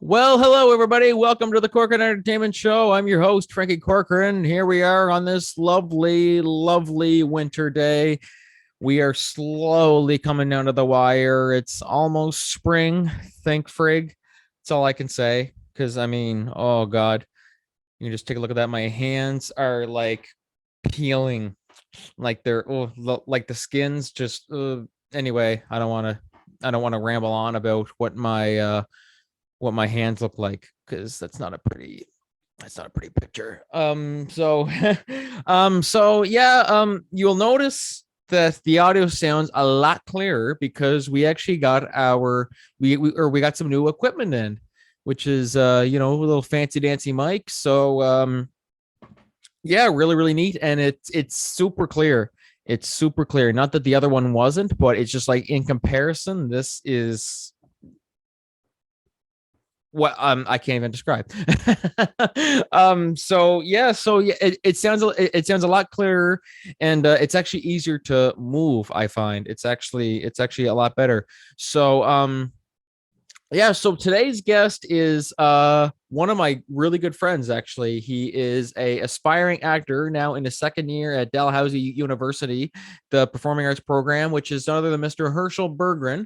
Well, hello everybody. Welcome to the Corcoran Entertainment Show. I'm your host, Frankie Corcoran. Here we are on this lovely, lovely winter day. We are slowly coming down to the wire. It's almost spring. Thank frig. That's all I can say. Because oh God, you can just take a look at that. My hands are like peeling, like like the skin's just. Anyway, I don't want to ramble on about what my hands look like, because that's not a pretty picture. You'll notice that the audio sounds a lot clearer because we actually got we got some new equipment in, which is a little fancy dancy mic. Really, really neat. And it's super clear. It's super clear. Not that the other one wasn't, but it's just like in comparison, this is what I can't even describe. It sounds a lot clearer, and it's actually easier to move. I find it's actually a lot better. So today's guest is one of my really good friends. Actually, he is a aspiring actor now in his second year at Dalhousie University, the performing arts program, which is none other than Mr. Herschell Berggren.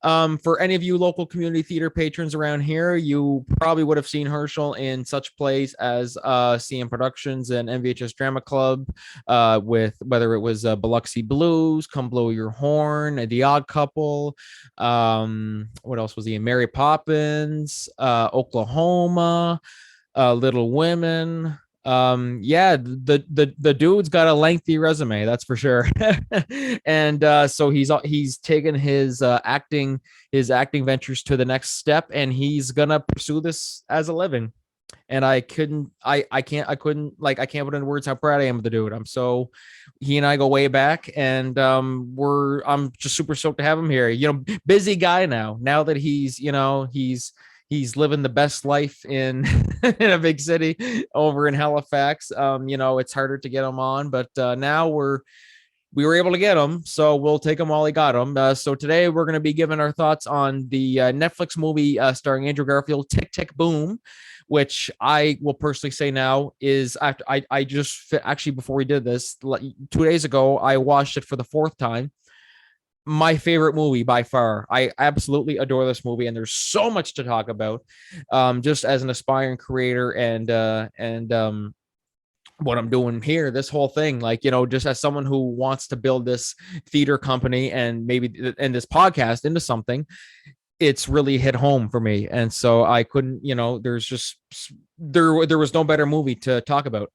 For any of you local community theater patrons around here, you probably would have seen Herschell in such plays as CM Productions and MVHS Drama Club, with whether it was Biloxi Blues, Come Blow Your Horn, The Odd Couple. What else was he in? Mary Poppins, Oklahoma, Little Women. The dude's got a lengthy resume, that's for sure. And so he's taken his acting ventures to the next step, and he's gonna pursue this as a living. And I can't put into words how proud I am of the dude. He and I go way back, and I'm just super stoked to have him here. Busy guy now that he's living the best life in in a big city over in Halifax. It's harder to get him on, but now we were able to get him, so we'll take him while he got him. So today we're going to be giving our thoughts on the Netflix movie starring Andrew Garfield, Tick Tick Boom, which I will personally say now is, after I just actually, before we did this 2 days ago, I watched it for the fourth time. My favorite movie by far. I absolutely adore this movie, and there's so much to talk about. Just as an aspiring creator, and what I'm doing here, this whole thing, just as someone who wants to build this theater company and maybe and this podcast into something, it's really hit home for me. And so I couldn't, there was no better movie to talk about.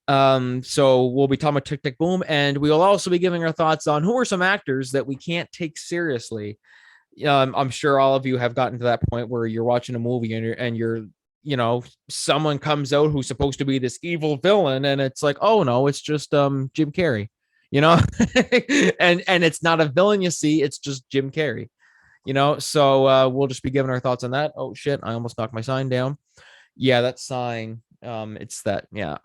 So we'll be talking about Tick Tick Boom, and we will also be giving our thoughts on who are some actors that we can't take seriously. I'm sure all of you have gotten to that point where you're watching a movie and you're someone comes out who's supposed to be this evil villain, and it's like, oh no, it's just Jim Carrey, and it's not a villain, you see, it's just Jim Carrey. So we'll just be giving our thoughts on that. Oh shit, I almost knocked my sign down. Yeah, that sign. It's that. Yeah.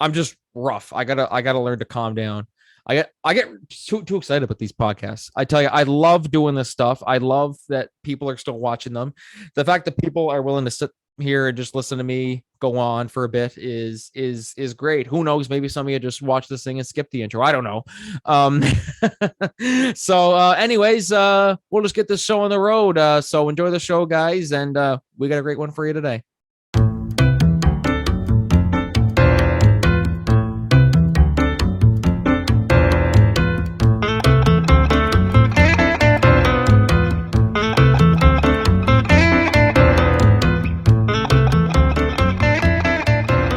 I'm just rough. I gotta learn to calm down. I get too excited about these podcasts. I tell you, I love doing this stuff. I love that people are still watching them. The fact that people are willing to sit here and just listen to me go on for a bit is great. Who knows? Maybe some of you just watch this thing and skip the intro. I don't know. Anyways, we'll just get this show on the road. So enjoy the show, guys, and we got a great one for you today.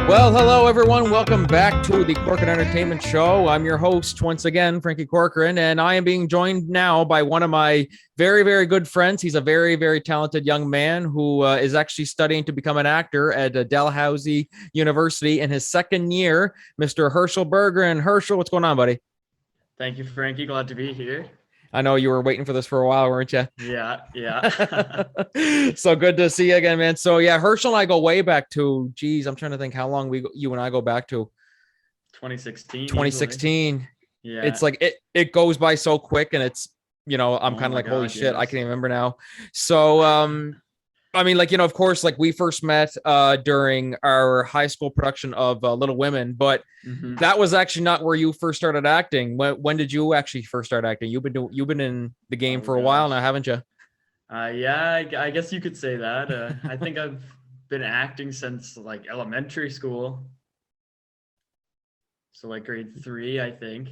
Well, hello, everyone. Welcome back to the Corcoran Entertainment Show. I'm your host, once again, Frankie Corcoran, and I am being joined now by one of my very, very good friends. He's a very, very talented young man who is actually studying to become an actor at Dalhousie University in his second year, Mr. Herschell Berggren. Herschell, what's going on, buddy? Thank you, Frankie. Glad to be here. I know you were waiting for this for a while, weren't you? Yeah. So good to see you again, man. So yeah, Herschell and I go way back to, I'm trying to think how long you and I go back to. 2016. 2016. Easily. Yeah. It's like it goes by so quick, and it's I'm kind of like, God, holy shit, yes. I can't even remember now. So I mean, like, of course, like we first met during our high school production of Little Women, but Hmm. that was actually not where you first started acting. When did you actually first start acting? You've been in the game Oh for a while now, gosh. haven't you? Yeah, I guess you could say that. I think I've been acting since like elementary school, so like grade 3, I think.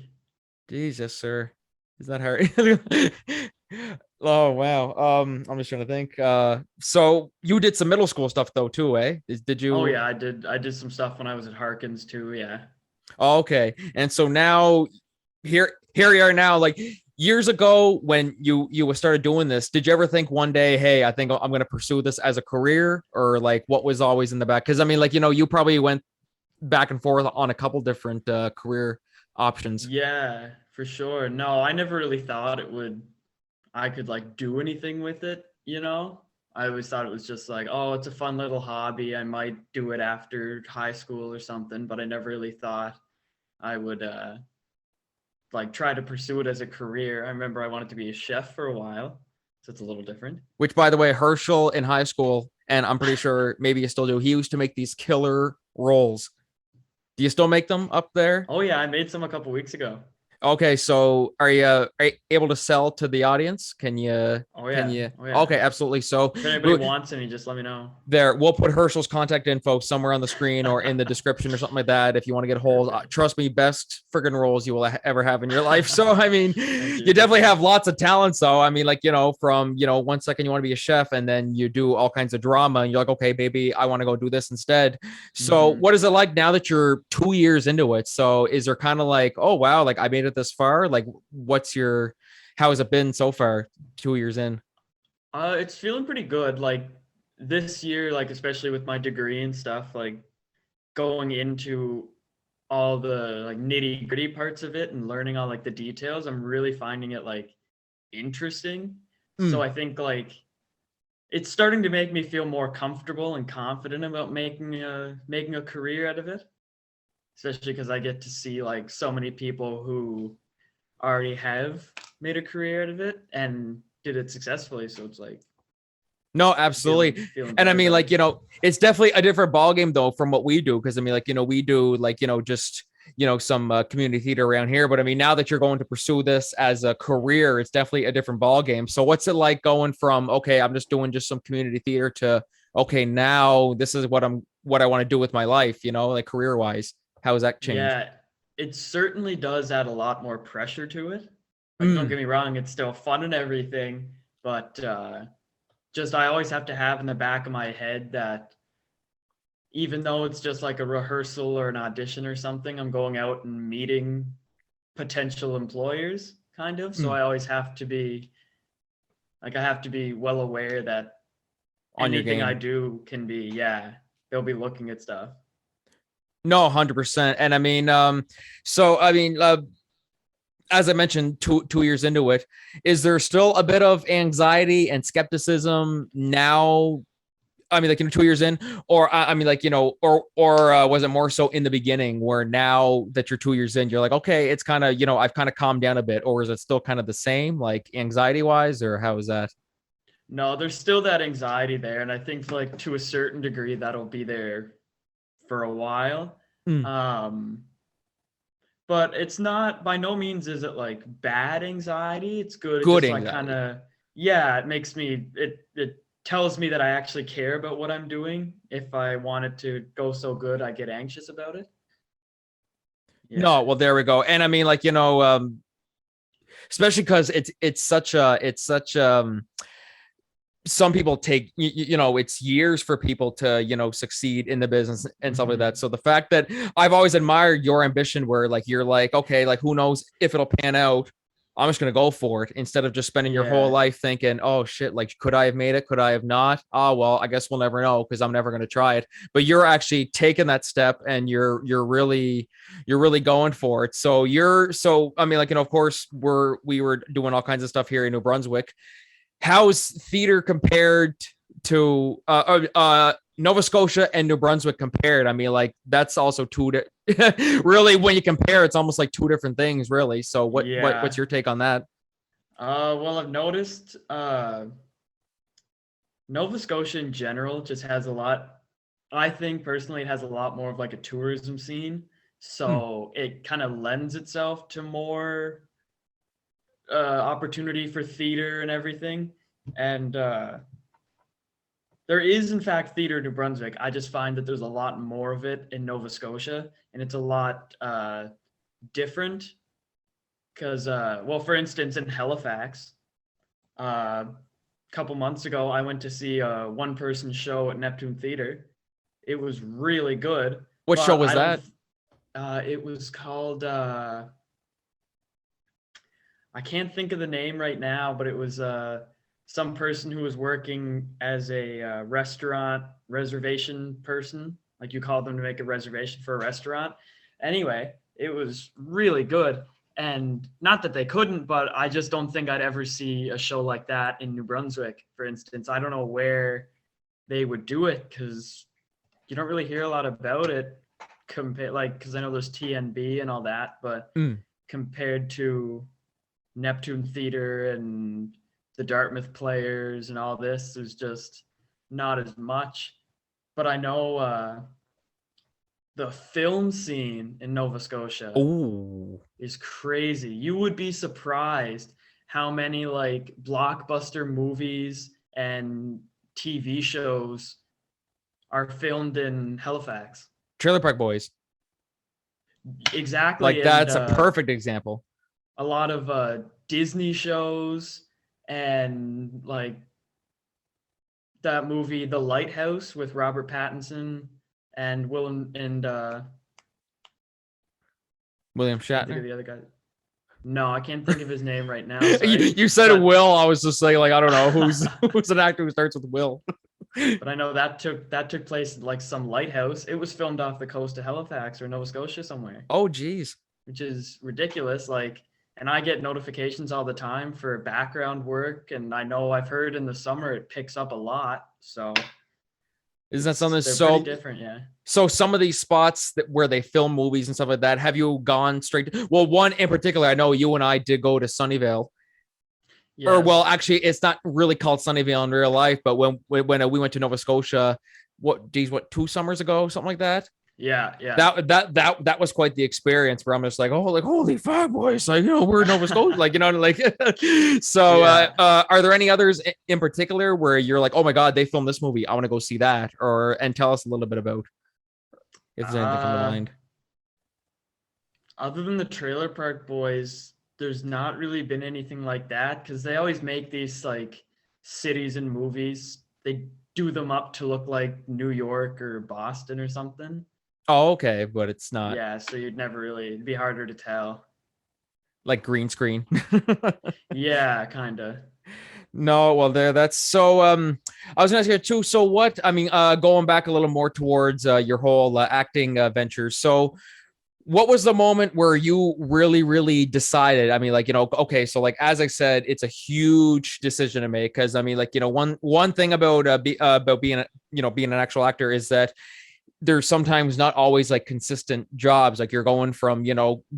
Jesus, sir. Is that hard? Oh wow. I'm just trying to think. So you did some middle school stuff though too, eh? Did Oh you? yeah, I did some stuff when I was at Harkins too. Yeah. Oh, okay. And so now here you are now, like years ago when you started doing this, did you ever think one day, hey, I think I'm gonna pursue this as a career, or like what was always in the back? Because I mean, like, you probably went back and forth on a couple different career options. Yeah, for sure. No, I never really thought I could like do anything with it, you know? I always thought it was just like, oh, it's a fun little hobby. I might do it after high school or something, but I never really thought I would like try to pursue it as a career. I remember I wanted to be a chef for a while, so it's a little different. Which, by the way, Herschel in high school, and I'm pretty sure maybe you still do. He used to make these killer rolls. Do you still make them up there? Oh yeah, I made some a couple weeks ago. Okay, so are you able to sell to the audience? Can you Oh can yeah. you Oh yeah. Okay, absolutely. So If anybody wants any, just let me know. we'll put Herschel's contact info somewhere on the screen or in the description or something like that if you want to get a hold. Perfect. Trust me, best friggin' roles you will ever have in your life. So I mean, Thank you you. definitely have lots of talent. So I mean, like, from 1 second you want to be a chef and then you do all kinds of drama and you're like, okay, baby, I want to go do this instead. So Hmm. what is it like now that you're 2 years into it? So is there kind of like, oh wow, like I made it this far? Like how has it been so far, 2 years in? It's feeling pretty good. Like this year, like especially with my degree and stuff, like going into all the like nitty gritty parts of it and learning all like the details, I'm really finding it like interesting. So Mm. I think like it's starting to make me feel more comfortable and confident about making a career out of it, especially because I get to see like so many people who already have made a career out of it and did it successfully. So it's like No, feeling absolutely. feeling And I better mean, about like, it. it's definitely a different ball game though from what we do. Cause I mean, like, we do like, just, some community theater around here. But I mean, now that you're going to pursue this as a career, it's definitely a different ball game. So what's it like going from, okay, I'm just doing just some community theater to, okay, now this is what I want to do with my life, like career wise. How has that changed? Yeah, it certainly does add a lot more pressure to it. Like, don't Mm, get me wrong, it's still fun and everything, but just I always have to have in the back of my head that even though it's just like a rehearsal or an audition or something, I'm going out and meeting potential employers, kind of. So mm, I always have to be like, I have to be well aware that on your anything I game. do can be, yeah, they'll be looking at stuff. No, 100%. And I mean, so I mean, as I mentioned, 2 years into it, is there still a bit of anxiety and skepticism now? I mean, like 2 years in, or I mean, like or was it more so in the beginning, where now that you're 2 years in, you're like, okay, it's kind of I've kind of calmed down a bit, or is it still kind of the same, like anxiety wise, or how is that? No, there's still that anxiety there, and I think like to a certain degree that'll be there for a while. Mm, Um, but it's not by no means is it like bad anxiety. It's good. It good just like kind anxiety. of yeah, it makes me it tells me that I actually care about what I'm doing. If I want it to go so good, I get anxious about it. No, Yeah. well, there we go. And I mean, like especially because it's such some people take it's years for people to succeed in the business and stuff like that. Hmm. So the fact that I've always admired your ambition, where like you're like, okay, like who knows if it'll pan out, I'm just gonna go for it, instead of just spending your whole Yeah. life thinking, oh shit, like could I have made it, could I have not? Oh well, I guess we'll never know because I'm never gonna try it. But you're actually taking that step and you're really going for it. So I mean, like, of course we were doing all kinds of stuff here in New Brunswick. How's theater compared to Nova Scotia and New Brunswick compared? I mean, like that's also really, when you compare, it's almost like two different things, really. So what's Yeah. your take on that? Well, I've noticed Nova Scotia in general just has a lot. I think personally, it has a lot more of like a tourism scene, Hmm. so it kind of lends itself to more opportunity for theater and everything. And there is, in fact, theater in New Brunswick. I just find that there's a lot more of it in Nova Scotia, and it's a lot different. Because, well, for instance, in Halifax, a couple months ago, I went to see a one-person show at Neptune Theater. It was really good, What show but was I don't. that? It was called. I can't think of the name right now, but it was some person who was working as a restaurant reservation person. Like you call them to make a reservation for a restaurant. Anyway, it was really good. And not that they couldn't, but I just don't think I'd ever see a show like that in New Brunswick, for instance. I don't know where they would do it because you don't really hear a lot about it compared, like, because I know there's TNB and all that, but Mm. compared to Neptune Theater and the Dartmouth Players and all this, there's just not as much. But I know the film scene in Nova Scotia Oh, is crazy. You would be surprised how many like blockbuster movies and TV shows are filmed in Halifax. Trailer Park Boys. Exactly. Like And that's a perfect example. a lot of Disney shows and like that movie The Lighthouse with Robert Pattinson and Willem and William can't think of Shatner. the other guy. No, I can't think of his name right now. you, Sorry, you said but Will. I was just saying, like, I don't know who's an actor who starts with Will. but I know that took place at like some lighthouse. It was filmed off the coast of Halifax or Nova Scotia somewhere, Oh, geez. which is ridiculous. Like, and I get notifications all the time for background work, and I know I've heard in the summer it picks up a lot. So Isn't that something they're pretty so? different, yeah. So some of these spots that where they film movies and stuff like that, have you gone straight to, well, one in particular, I know you and I did go to Sunnyvale. Or well, Yes. actually, it's not really called Sunnyvale in real life, but when we went to Nova Scotia, what 2 summers ago, something like that. Yeah, yeah. That was quite the experience where I'm just like, oh, like holy fuck, boys, like we're in Nova Scotia, like like. So, Yeah. are there any others in particular where you're like, oh my god, they filmed this movie, I want to go see that, or and tell us a little bit about if there's anything come to Uh, mind. Other than the Trailer Park Boys, there's not really been anything like that because they always make these like cities and movies. They do them up to look like New York or Boston or something. Oh, okay, but it's not Yeah, so you'd never really, it'd be harder to tell. like green screen. Yeah, kind of. No, well, that's so. I was gonna ask you too. So, what I mean, going back a little more towards your whole acting ventures. So, what was the moment where you really, really decided? I mean, like okay, so like as I said, it's a huge decision to make because I mean, like one thing about about being being an actual actor is that there's sometimes not always like consistent jobs, like you're going from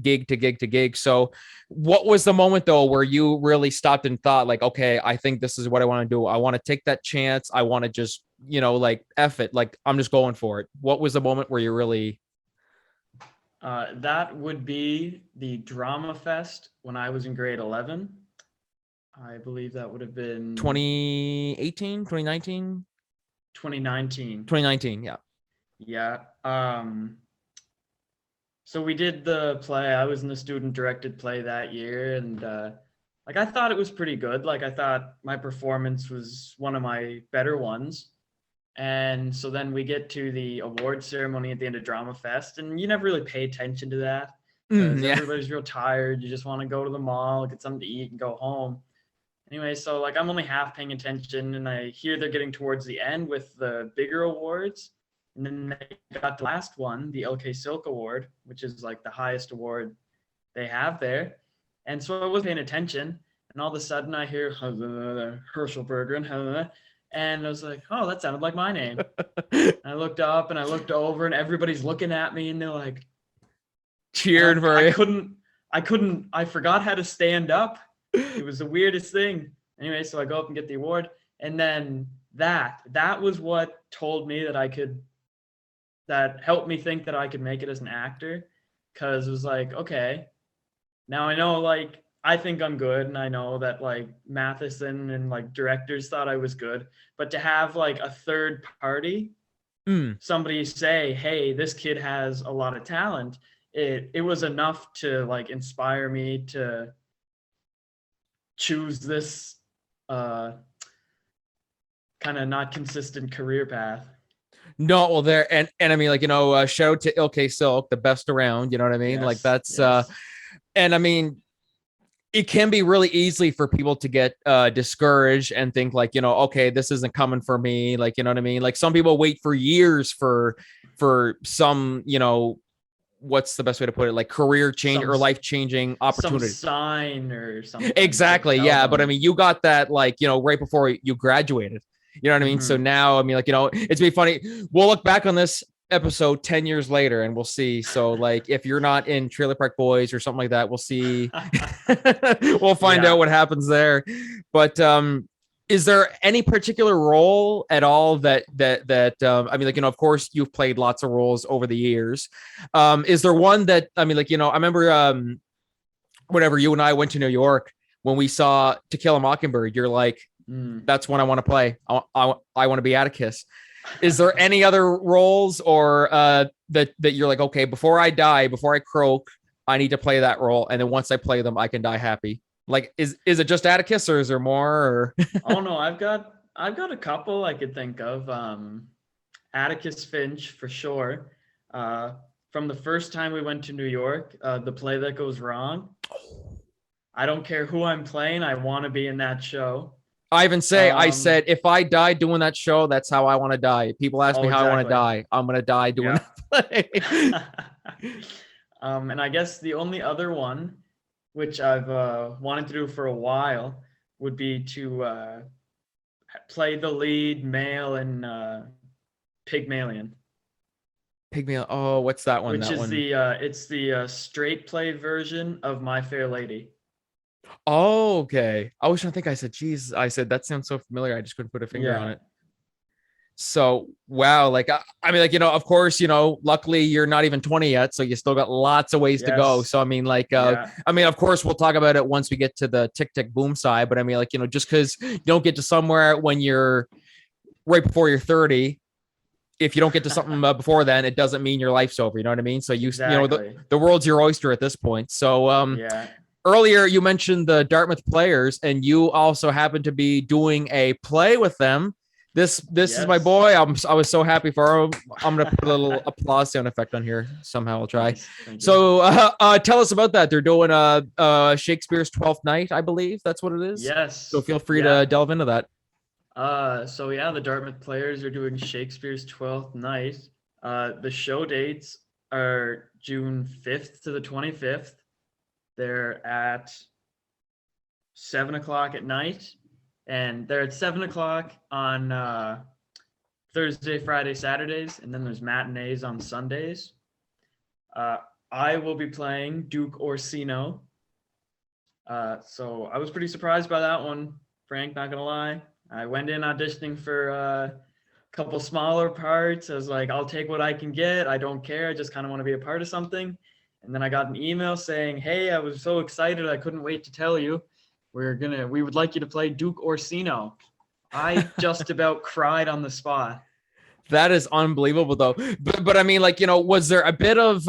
gig to gig to gig. So what was the moment though where you really stopped and thought like, okay, I think this is what I want to do, I want to take that chance, I want to just like F it, like I'm just going for it? What was the moment where you really That would be the Drama Fest when I was in grade 11. I believe that would have been 2018, 2019, 2019. 2019? Yeah. Yeah. So we did the play. I was in the student directed play that year, and like I thought it was pretty good. Like I thought my performance was one of my better ones. And so then we get to the award ceremony at the end of Drama Fest, and you never really pay attention to that because Yeah. everybody's real tired. You just want to go to the mall, get something to eat, and go home. Anyway, so like I'm only half paying attention, and I hear they're getting towards the end with the bigger awards. And then they got the last one, the LK Silk Award, which is like the highest award they have there. And so I was paying attention, and all of a sudden I hear Herschell Berggren, and I was like, oh, that sounded like my name. I looked up and I looked over, and everybody's looking at me, and they're like, Cheered for you. I forgot how to stand up. It was the weirdest thing. Anyway, so I go up and get the award, and then that was what told me that helped me think that I could make it as an actor, because it was like, okay, now I know, like, I think I'm good, and I know that like Matheson and like directors thought I was good, but to have like a third party, somebody say, hey, this kid has a lot of talent, it was enough to like inspire me to choose this kind of not consistent career path. No, well, there and I mean, like, shout out to Ilke Silk, the best around. You know what I mean? Like, Yes, that's yes. and I mean, it can be really easily for people to get discouraged and think like, okay, this isn't coming for me. Like, you know what I mean? Like, some people wait for years for some, what's the best way to put it? Like, career change Some or life changing some opportunity. sign or something to Exactly. tell Yeah. But I them. mean, you got that, like, right before you graduated. You know what I mean? So Mhm. now, I mean, like, it's be funny. We'll look back on this episode 10 years later and we'll see. So, like, if you're not in Trailer Park Boys or something like that, we'll see. We'll find out Yeah. what happens there. But is there any particular role at all that I mean, like, of course you've played lots of roles over the years. Is there one that, I mean, like, I remember whenever you and I went to New York, when we saw To Kill a Mockingbird, you're like, that's one I want to play. I want to be Atticus. Is there any other roles or that you're like, okay, before I die, before I croak, I need to play that role, and then once I play them, I can die happy? Like, is it just Atticus, or is there more? Or Oh no, I've got a couple I could think of. Atticus Finch for sure. From the first time we went to New York, The Play That Goes Wrong. I don't care who I'm playing, I want to be in that show. I even say, I said, if I die doing that show, that's how I want to die. People ask me how I want to Exactly. die. I'm going to die doing Yeah. that play. And I guess the only other one, which I've wanted to do for a while, would be to play the lead male in Pygmalion, Pygmy. Oh, what's that one? which That is one. the straight play version of My Fair Lady. Oh, okay. I was trying to think. I said, geez, I said, that sounds so familiar. I just couldn't put a finger on Yeah. it. So, wow. Like, I mean, like, of course, luckily you're not even 20 yet. So you still got lots of ways to go. Yes. So, I mean, like, Yeah. I mean, of course, we'll talk about it once we get to the tick, tick, boom side. But I mean, like, just because you don't get to somewhere when you're right before you're 30, if you don't get to something before then, it doesn't mean your life's over. You know what I mean? So Exactly. the world's your oyster at this point. So, Yeah. earlier you mentioned the Dartmouth Players, and you also happen to be doing a play with them. This is my Yes. boy. I was so happy for him. I'm gonna put a little applause sound effect on here somehow. I'll try. Nice. Thank you. So tell us about that. They're doing Shakespeare's Twelfth Night, I believe that's what it is. So Yes. feel free Yeah. to delve into that. So yeah, the Dartmouth Players are doing Shakespeare's Twelfth Night. The show dates are June 5th to the 25th. They're at 7 o'clock at night, and they're at 7 o'clock on Thursday, Friday, Saturdays, and then there's matinees on Sundays. I will be playing Duke Orsino. So I was pretty surprised by that one, Frank, not gonna lie. I went in auditioning for a couple smaller parts. I was like, I'll take what I can get. I don't care. I just kind of want to be a part of something. And then I got an email saying, hey, I was so excited. I couldn't wait to tell you. We would like you to play Duke Orsino. I just about cried on the spot. That is unbelievable though. But I mean, like, was there a bit of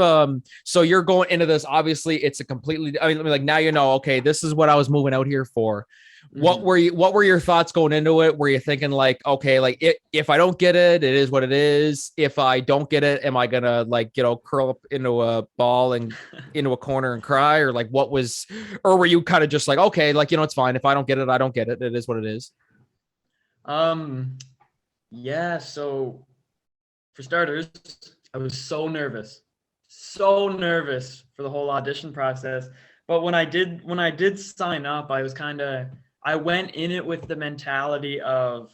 so you're going into this, obviously it's a completely, I mean, like, now okay, this is what I was moving out here for. What were your thoughts going into it? Were you thinking like, okay, like, if I don't get it, it is what it is. If I don't get it, am I gonna, like, curl up into a ball and into a corner and cry? Or like, or were you kind of just like, okay, like, it's fine. If I don't get it, I don't get it. It is what it is. Yeah, so for starters, I was so nervous for the whole audition process. But when I did sign up, I went in it with the mentality of,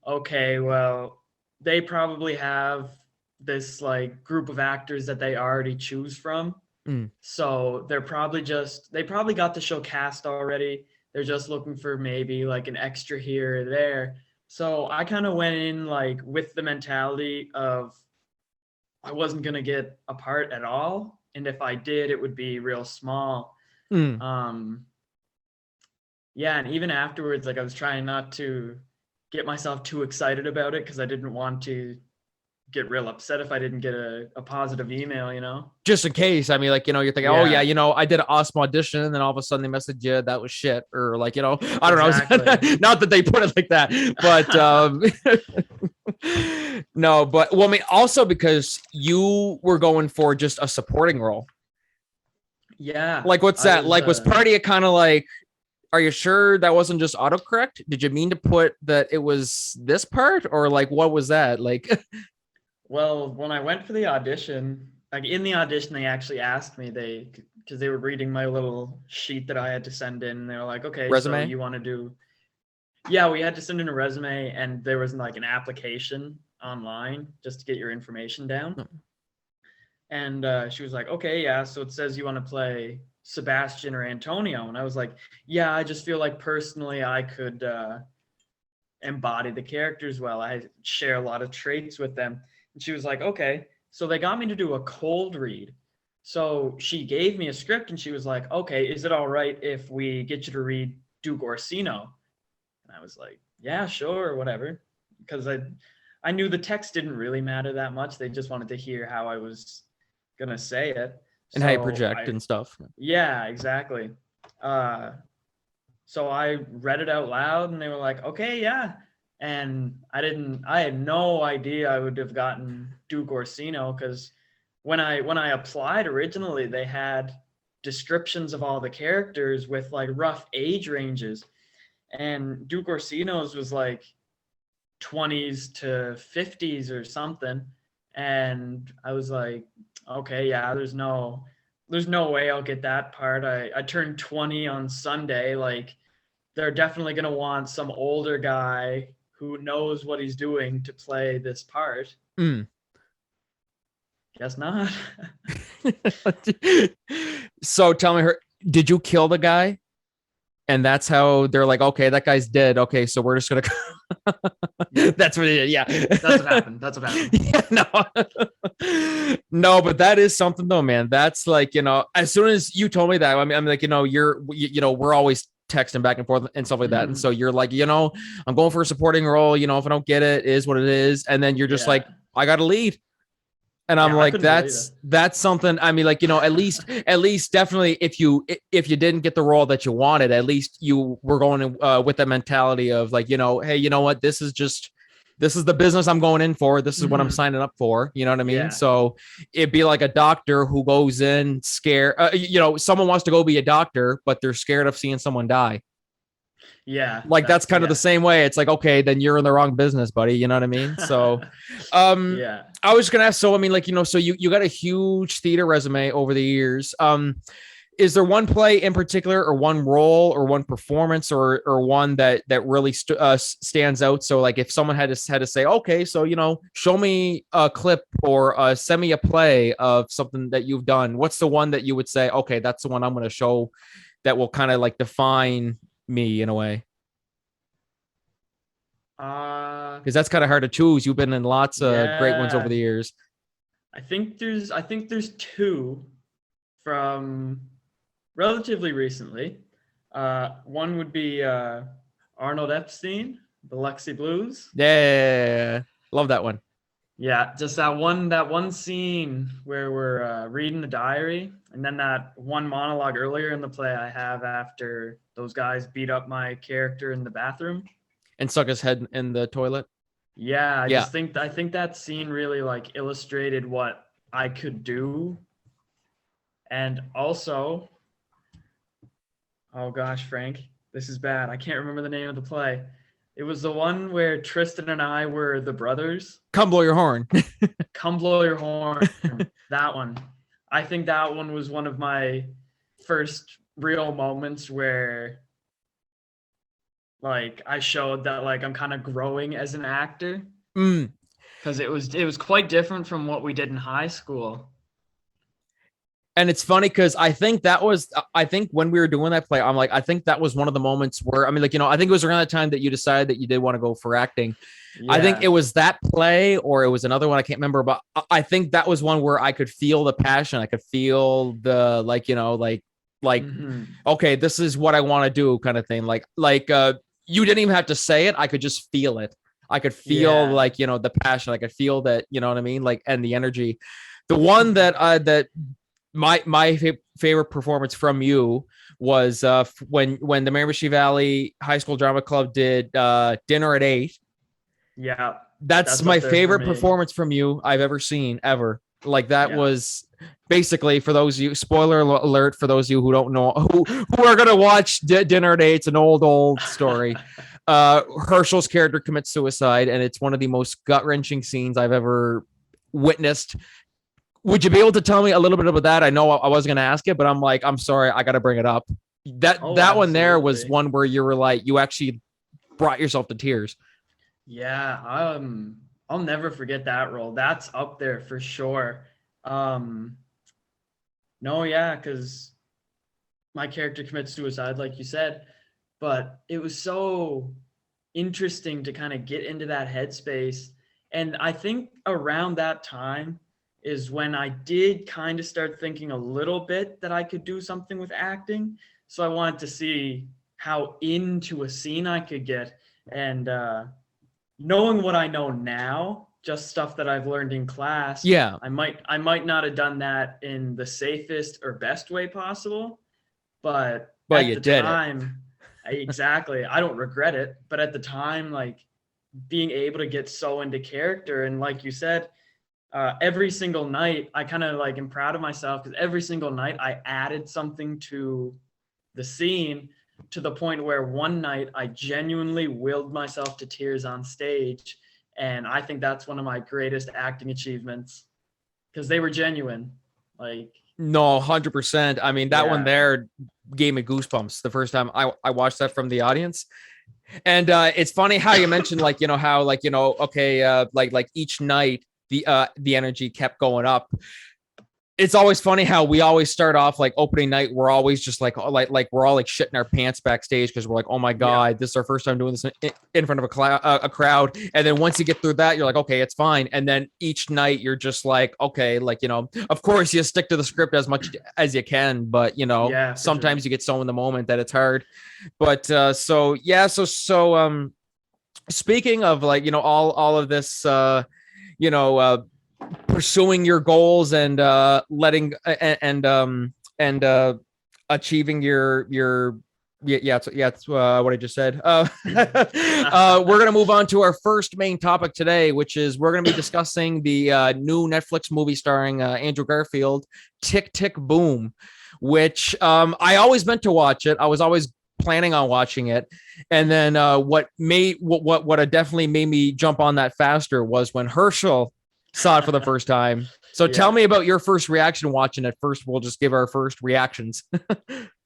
okay, well, they probably have this like group of actors that they already choose from. So they probably got the show cast already. They're just looking for maybe like an extra here or there. So I kind of went in like with the mentality of I wasn't gonna get a part at all, and if I did, it would be real small. Mm. Um, yeah, and even afterwards, like I was trying not to get myself too excited about it because I didn't want to get real upset if I didn't get a positive email, you know? Just in case. I mean, like, you're thinking, oh yeah, Yeah, I did an awesome audition, and then all of a sudden they message you that was shit, or like, I don't exactly. know. Not that they put it like that, but no, but well, I mean, also because you were going for just a supporting role. Yeah, Like, what's I that? was. Like, was Party kind of like, are you sure that wasn't just autocorrect? Did you mean to put that it was this part, or like, what was that? Like, Well, when I went for the audition, like in the audition, they actually asked me because they were reading my little sheet that I had to send in. And they were like, "Okay, so resume? you want to do?" Yeah, we had to send in a resume, and there was like an application online just to get your information down. And she was like, "Okay, yeah, so it says you want to play Sebastian or Antonio," and I was like, "Yeah, I just feel like personally I could embody the characters well. I share a lot of traits with them." And she was like, "Okay." So they got me to do a cold read. So she gave me a script and she was like, "Okay, is it all right if we get you to read Duke Orsino?" And I was like, "Yeah, sure, whatever." Because I knew the text didn't really matter that much. They just wanted to hear how I was gonna say it. And how you So project and stuff. yeah, exactly. Uh, so I read it out loud and they were like, "Okay, yeah." And I had no idea I would have gotten Duke Orsino because when I applied originally, they had descriptions of all the characters with like rough age ranges. And Duke Orsino's was like 20s to 50s or something. And I was like, okay, yeah, there's no way I'll get that part. I turned 20 on Sunday. Like they're definitely going to want some older guy who knows what he's doing to play this part. Mm. Guess not. So tell me, did you kill the guy? And that's how they're like, okay, that guy's dead. Okay, so we're just gonna. That's what it is. Yeah, That's what happened. That's what happened. Yeah, no, no, but that is something though, man. That's like, as soon as you told me that, I mean, I'm like, we're always texting back and forth and stuff like that. And so you're like, I'm going for a supporting role. If I don't get it, is what it is. And then you're just like, I got to lead. And I'm like, that's something. I mean, like, at least definitely if you didn't get the role that you wanted, at least you were going with that mentality of like, hey, you know what, this is the business I'm going in for. This is what I'm signing up for. You know what I mean? Yeah. So it'd be like a doctor who goes in scared, someone wants to go be a doctor, but they're scared of seeing someone die. Yeah. Like that's kind of the same way. It's like, okay, then you're in the wrong business, buddy. You know what I mean? So, yeah. I was going to ask, so, I mean, like, so you got a huge theater resume over the years. Is there one play in particular or one role or one performance or one that really stands out? So like if someone had to say, okay, so, show me a clip or send me a play of something that you've done. What's the one that you would say, okay, that's the one I'm going to show that will kind of like define me in a way? Because that's kind of hard to choose. You've been in lots of great ones over the years. I think there's two from relatively recently. One would be Arnold Epstein, the Lexi Blues. Yeah, love that one. Yeah, just that one scene where we're reading the diary, and then that one monologue earlier in the play I have after those guys beat up my character in the bathroom and stuck his head in the toilet. Yeah, I think that scene really like illustrated what I could do. And also, oh gosh, Frank, this is bad. I can't remember the name of the play. It was the one where Tristan and I were the brothers. Come blow your horn. Come blow your horn. That one. I think that one was one of my first real moments where like I showed that like I'm kind of growing as an actor. Because it was quite different from what we did in high school. And it's funny because I think when we were doing that play, I'm like, I think that was one of the moments where, I mean, like, I think it was around the time that you decided that you did want to go for acting. I think it Yeah. was that play or it was another one. I can't remember, but I think that was one where I could feel the passion. I could feel the, like, Hmm. okay, this is what I want to do kind of thing. You didn't even have to say it. I could just feel it. I could feel Yeah. like, the passion. I could feel that, you know what I mean? Like, and the energy. The one that my favorite performance from you was when the Miramichi Valley High School Drama Club did Dinner at 8. Yeah. That's That's my up there for favorite me. performance from you I've ever seen ever. Like that Yeah. was basically, for those of you, spoiler alert for those of you who don't know, who are gonna watch Dinner at 8. It's an old story. Herschel's character commits suicide, and it's one of the most gut wrenching scenes I've ever witnessed. Would you be able to tell me a little bit about that? I know I was going to ask it, but I'm sorry, I got to bring it up. That Oh, that one there was absolutely. one where you were like, you actually brought yourself to tears. Yeah. I'll never forget that role. That's up there for sure. Um, no, yeah, because my character commits suicide, like you said, but it was so interesting to kind of get into that headspace. And I think around that time is when I did kind of start thinking a little bit that I could do something with acting. So I wanted to see how into a scene I could get. And knowing what I know now, just stuff that I've learned in class, Yeah, I might not have done that in the safest or best way possible, but but at you the did it. time, exactly, I don't regret it. But at the time, like being able to get so into character, and like you said, every single night, I kind of like am proud of myself because every single night I added something to the scene to the point where one night I genuinely willed myself to tears on stage. And I think that's one of my greatest acting achievements because they were genuine. Like, No, 100%. I mean, that one yeah. there gave me goosebumps the first time I watched that from the audience. And it's funny how you mentioned, like, how, like, okay, like each night the energy kept going up. It's always funny how we always start off like opening night. We're always just like we're all like shitting our pants backstage because we're like, oh my Yeah. god, this is our first time doing this in front of a crowd. And then once you get through that, you're like, okay, it's fine. And then each night you're just like, okay, like, of course you stick to the script as much as you can, but Yeah, for sure. sometimes you get so in the moment that it's hard. But so yeah, so speaking of, like, all of this, you know uh pursuing your goals and letting and achieving your it's what I just said. We're gonna move on to our first main topic today, which is we're gonna be discussing the new Netflix movie starring Andrew Garfield, Tick Tick Boom, which I always meant to watch it. I was always planning on watching it, and then what definitely made me jump on that faster was when Herschel saw it for the first time. So tell Yeah. me about your first reaction watching it. First, we'll just give our first reactions.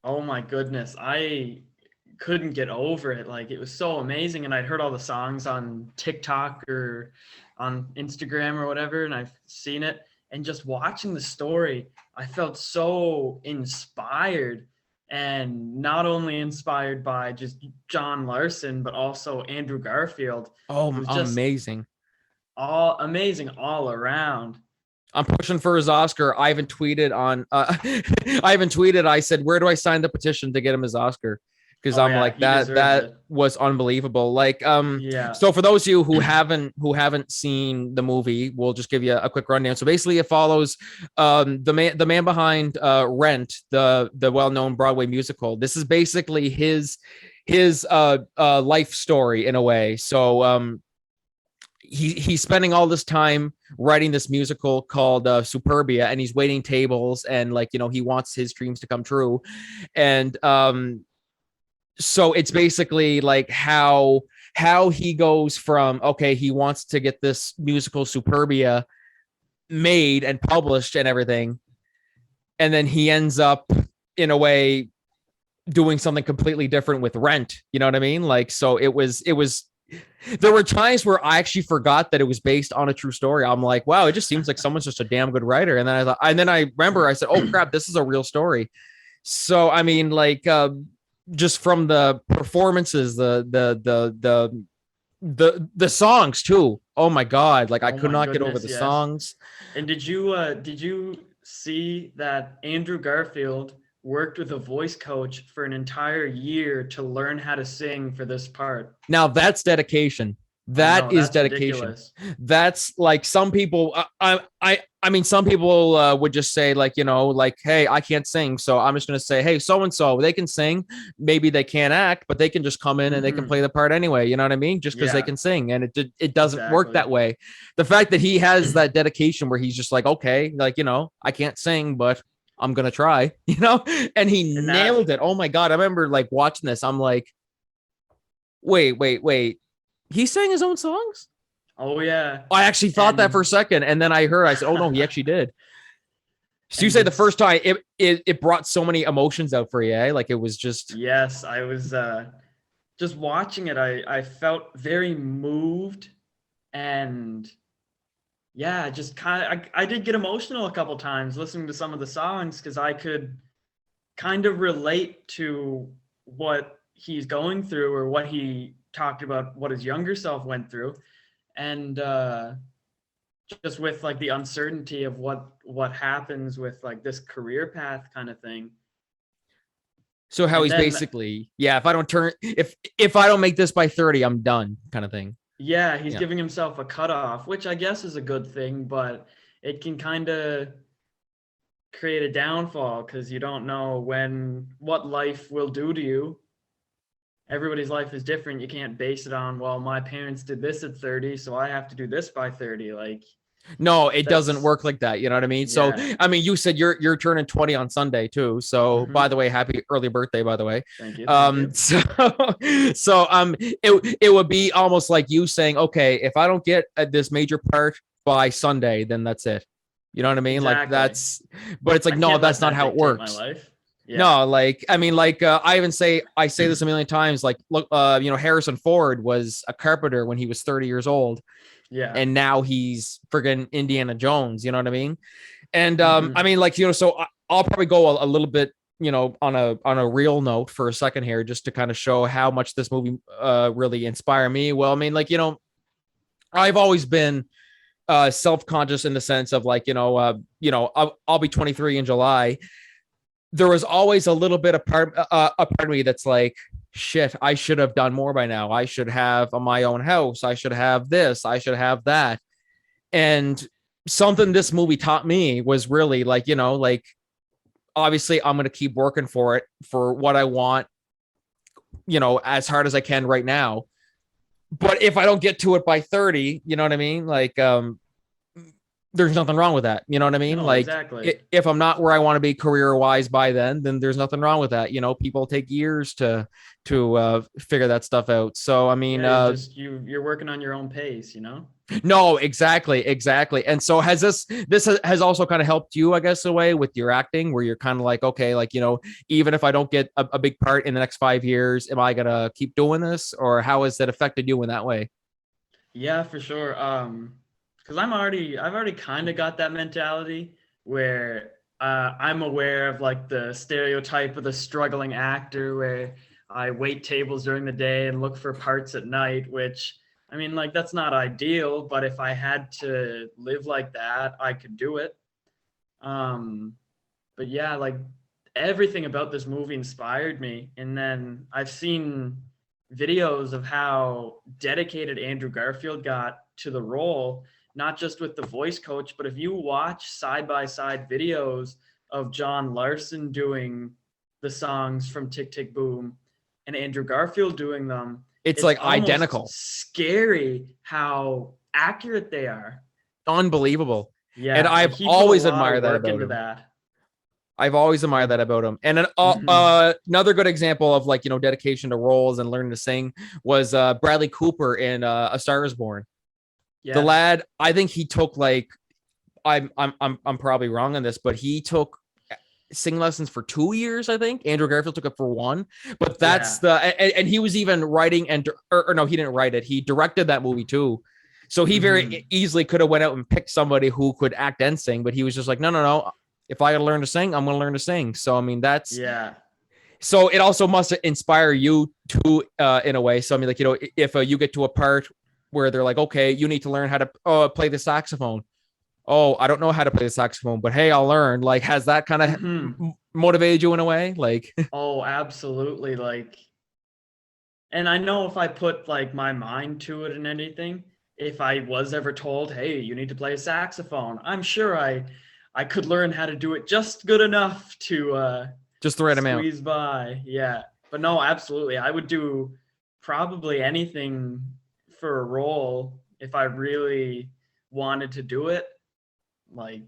Oh my goodness. I couldn't get over it. Like it was so amazing. And I'd heard all the songs on TikTok or on Instagram or whatever, and I've seen it. And just watching the story, I felt so inspired. And not only inspired by just John Larson, but also Andrew Garfield. It Oh, was just amazing. all amazing all around. I'm pushing for his Oscar. I haven't tweeted on I haven't tweeted. I said, where do I sign the petition to get him his Oscar? Because Oh I'm yeah, like, he that deserves that it. was unbelievable. Like, Yeah. so for those of you who haven't seen the movie, we'll just give you a quick rundown. So basically it follows the man behind Rent, the well-known Broadway musical. This is basically his life story in a way. So he's spending all this time writing this musical called Superbia, and he's waiting tables, and, like, he wants his dreams to come true. And so it's basically like how he goes from, okay, he wants to get this musical Superbia made and published and everything, and then he ends up, in a way, doing something completely different with Rent. You know what I mean? Like, so it was There were times where I actually forgot that it was based on a true story. I'm like, wow, it just seems like someone's just a damn good writer. And then I thought, and then I remember I said, oh crap, this is a real story. So I mean, like, just from the performances, the songs too. Oh my god, like I Oh could my not get over goodness, the yes. songs. And did you see that Andrew Garfield worked with a voice coach for an entire year to learn how to sing for this part? Now that's dedication. I That know, is that's dedication. ridiculous. That's like some people. I mean, some people would just say like, you know, like, hey, I can't sing, so I'm just gonna say, hey, so and so, they can sing. Maybe they can't act, but they can just come in and they can play the part anyway. You know what I mean? Just because they Yeah, can sing, and it doesn't work exactly. that way. The fact that he has that dedication where he's just like, okay, like, you know, I can't sing, but I'm gonna try, you know, and he And that, nailed it. Oh my god, I remember like watching this. I'm like, wait. He sang his own songs? oh yeah. I actually thought that for a And second, and then I said, "Oh no, he actually did." So you and say the it's first time it brought so many emotions out for you, eh? Like it was just yes, I was just watching it, I felt very moved and yeah, just kind of I did get emotional a couple times listening to some of the songs because I could kind of relate to what he's going through or what he talked about what his younger self went through and just with like the uncertainty of what happens with like this career path kind of thing. so how And he's then basically, yeah, if I don't make this by 30, I'm done kind of thing. yeah, he's Yeah. giving himself a cutoff, which I guess is a good thing, but it can kind of create a downfall because you don't know what life will do to you. Everybody's life is different. You can't base it on, well, my parents did this at 30, so I have to do this by 30. Like No, it doesn't that's work like that. You know what I mean? So yeah. I mean, you said you're turning 20 on Sunday too. So by Hmm. the way, happy early birthday, by the way. Thank you. Thank you. So it would be almost like you saying, okay, if I don't get this major part by Sunday, then that's it. You know what I mean? Like Exactly. but it's like, I no, can't let that's not that how it dictate my works. life. Yeah. No, like I mean, like I say this a million times. Like, look, you know, Harrison Ford was a carpenter when he was 30 years old, Yeah. and now he's friggin' Indiana Jones. You know what I mean? And I Hmm. mean, like, you know, so I'll probably go a little bit, you know, on a real note for a second here, just to kind of show how much this movie really inspired me. Well, I mean, like, you know, I've always been self-conscious in the sense of like, you know, I'll be 23 in July. There was always a little bit of a part of me that's like, shit, I should have done more by now. I should have my own house. I should have this. I should have that. And something this movie taught me was really like, you know, like obviously I'm going to keep working for it for what I want, you know, as hard as I can right now. But if I don't get to it by 30, you know what I mean? Like, there's nothing wrong with that. You know what I mean? No, Like, exactly. if I'm not where I want to be career wise by then there's nothing wrong with that. You know, people take years to figure that stuff out. So I mean, Yeah, you're working on your own pace, you know? no, exactly. And so has also kind of helped you, I guess, away with your acting, where you're kind of like, okay, like, you know, even if I don't get a big part in the next 5 years, am I gonna keep doing this, or how has it affected you in that way? Yeah, for sure. Because I've already kind of got that mentality where I'm aware of like the stereotype of the struggling actor where I wait tables during the day and look for parts at night, which I mean, like that's not ideal, but if I had to live like that, I could do it. Um, but yeah, like everything about this movie inspired me. And then I've seen videos of how dedicated Andrew Garfield got to the role, not just with the voice coach, but if you watch side by side videos of John Larson doing the songs from Tick Tick Boom and Andrew Garfield doing them, It's it's like almost identical, scary how accurate they are. unbelievable. And Yeah, like I've he put a always lot of admired that work about into him. that. I've always admired And that about him. And mhm, another good example of like, you know, dedication to roles and learning to sing was Bradley Cooper in A Star Is Born. The yeah. lad, I think he took like, I'm probably wrong on this, but he took singing lessons for 2 years. I think Andrew Garfield took it for one, but that's Yeah. the, and he was even writing or no, he didn't write it. He directed that movie too. So he Hmm. very easily could have went out and picked somebody who could act and sing, but he was just like, no, no, no. If I got to learn to sing, I'm going to learn to sing. So, I mean, that's, Yeah. so it also must inspire you to, in a way. So, I mean, like, if you get to a part where they're like, okay, you need to learn how to play the saxophone. Oh, I don't know how to play the saxophone, but hey, I'll learn. Like, has that kind of Hmm. motivated you in a way? Like, Oh, absolutely. Like, and I know if I put like my mind to it and anything, if I was ever told, "Hey, you need to play a saxophone," I'm sure I could learn how to do it just good enough to just the right amount. squeeze by. Yeah. But no, absolutely. I would do probably anything for a role if I really wanted to do it. Like,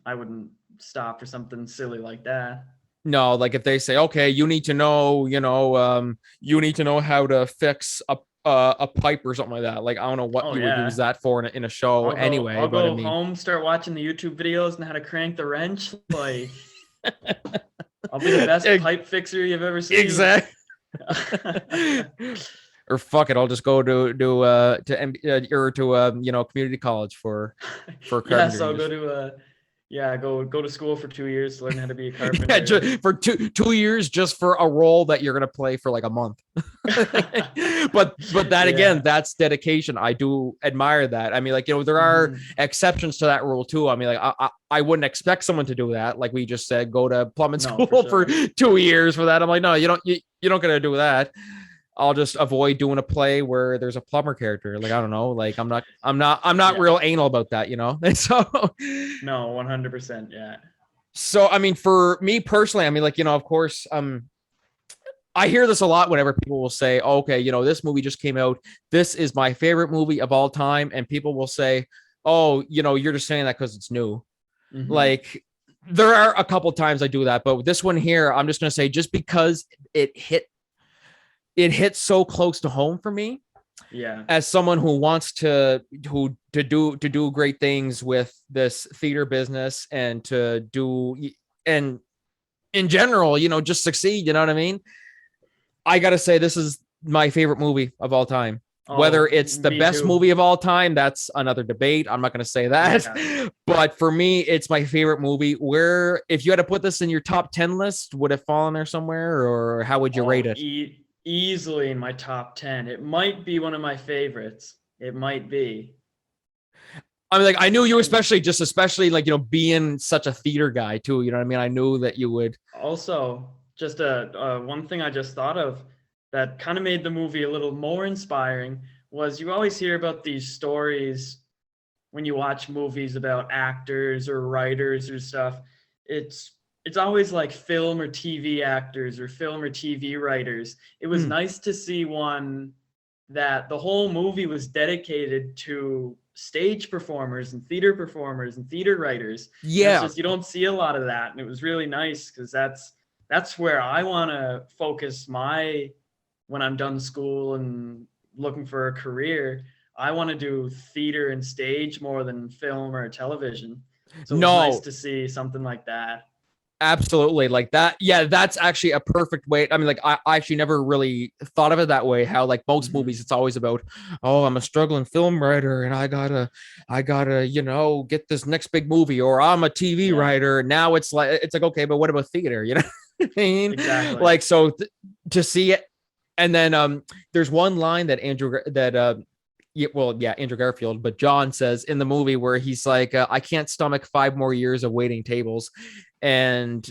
I wouldn't stop for something silly like that. No, like if they say, okay, you need to know, you need to know how to fix a pipe or something like that. Like, I don't know what Oh you would use yeah. that for in a show anyway, I'll but I go mean, home, start watching the YouTube videos and how to crank the wrench. Like, I'll be the best pipe fixer you've ever seen. exactly. Or fuck it, I'll just go or to community college for Yeah, carpentry so and I'll go just to go to school for 2 years to learn how to be a yeah, carpenter. for 2 years just for a role that you're gonna play for like a month. but that again, Yeah. that's dedication. I do admire that. I mean, like, there are Hmm. exceptions to that rule too. I mean, like, I wouldn't expect someone to do that. Like we just said, go to plumbing No, for school for sure. 2 years for that. I'm like, no, you don't gotta do that. I'll just avoid doing a play where there's a plumber character. Like, I don't know. Like, I'm not Yeah. real anal about that, And so, No, 100%. Yeah. I mean, for me personally, I mean, like, of course, I hear this a lot whenever people will say, oh, okay, this movie just came out. This is my favorite movie of all time. And people will say, oh, you're just saying that because it's new. Hmm. Like, there are a couple times I do that, but with this one here, I'm just going to say, just because it hit so close to home for me, Yeah. as someone who wants to do great things with this theater business and to do, and in general, just succeed, you know what I mean? I got to say, this is my favorite movie of all time. Whether Oh, it's the me best too. movie of all time, that's another debate. I'm not going to say that. Yeah. But for me, it's my favorite movie. Where, if you had to put this in your top 10 list, would it fall in there somewhere, or how would you rate Oh, it? easily in my top 10. It might be one of my favorites. It might be. I mean, like, I knew you, And especially like, being such a theater guy too. You know what I mean? I knew that you would. also, just one thing I just thought of that kind of made the movie a little more inspiring was you always hear about these stories when you watch movies about actors or writers or stuff. It's it's always like film or TV actors or film or TV writers. It was Mm, nice to see one that the whole movie was dedicated to stage performers and theater writers. And it's yeah. just you don't see a lot of that, and it was really nice because that's where I want to focus my when I'm done school and looking for a career. I want to do theater and stage more than film or television. So it was nice No, to see something like that. absolutely, like that. Yeah, that's actually a perfect way. I mean, like, I actually never really thought of it that way. How, like, most Hmm. movies, it's always about, oh, I'm a struggling film writer and I gotta get this next big movie, or I'm a TV Yeah, writer. Now it's like, okay, but what about theater? You know what I mean? exactly. Like, so to see it. And then there's one line that yeah, well, yeah, Andrew Garfield, but John says in the movie where he's like, I can't stomach 5 more years of waiting tables and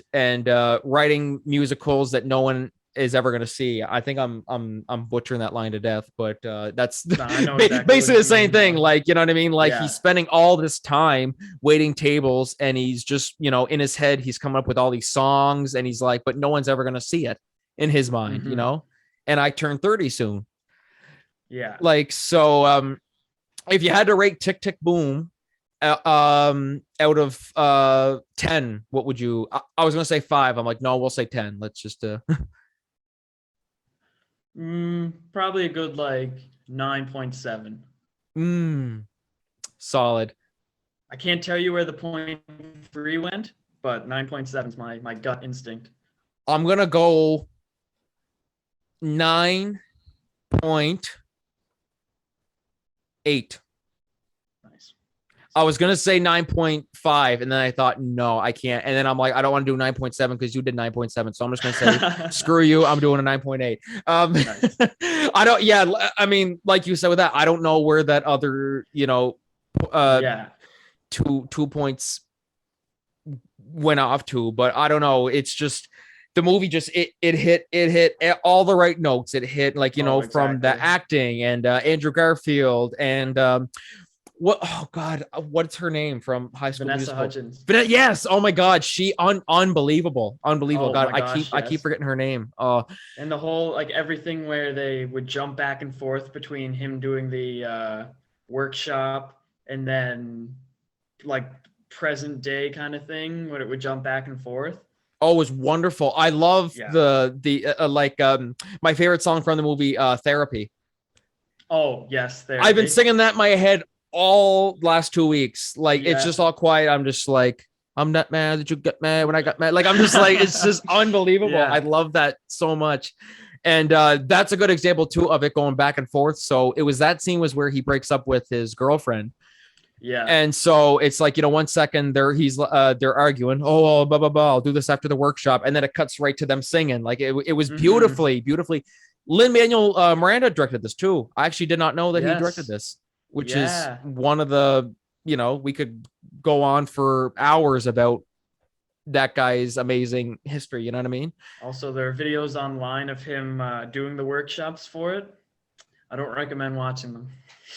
writing musicals that no one is ever going to see. I think I'm butchering that line to death, but that's No, I know exactly basically what the you same mean thing. though. Like, you know what I mean? Like, he's Yeah. spending all this time waiting tables, and he's just, in his head, he's coming up with all these songs, and he's like, but no one's ever going to see it in his mind. Hmm. And I turn 30 soon. Yeah. Like, so if you had to rate Tick Tick Boom out of 10, what would you? I was gonna say 5. I'm like, no, we'll say 10. Let's just Probably a good like 9.7. mm, solid. I can't tell you where the point 3 went, but 9.7 is my gut instinct. I'm gonna go 9.8. Nice. I was gonna say 9.5, and then I thought, no, I can't. And then I'm like, I don't want to do 9.7 because you did 9.7. So I'm just gonna say, screw you. I'm doing a 9.8. Nice. I don't. Yeah, I mean, like you said with that, I don't know where that other, Yeah. 2 points went off to, but I don't know. It's just the movie just it hit all the right notes. It hit from the exactly. acting and Andrew Garfield and what's her name from High School Vanessa Musical? Hudgens. Yes. Oh my God, she unbelievable. Oh God, my gosh, I keep yes. forgetting her name. And the whole like everything where they would jump back and forth between him doing the workshop and then like present day kind of thing when it would jump back and forth. Oh, it was wonderful. I love my favorite song from the movie, Therapy. Oh yes, I've been singing that in my head all last 2 weeks. Like Yeah. it's just all quiet. I'm just like, I'm not mad that you got mad when I got mad. Like I'm just like, it's just unbelievable. Yeah. I love that so much. And that's a good example too of it going back and forth. So it was that scene was where he breaks up with his girlfriend. Yeah. And so it's like, 1 second they're arguing. Oh, blah, blah, blah. I'll do this after the workshop. And then it cuts right to them singing. Like it was beautifully. Lin-Manuel Miranda directed this too. I actually did not know that he directed this, which is one of the, we could go on for hours about that guy's amazing history. You know what I mean? Also, there are videos online of him doing the workshops for it. I don't recommend watching them.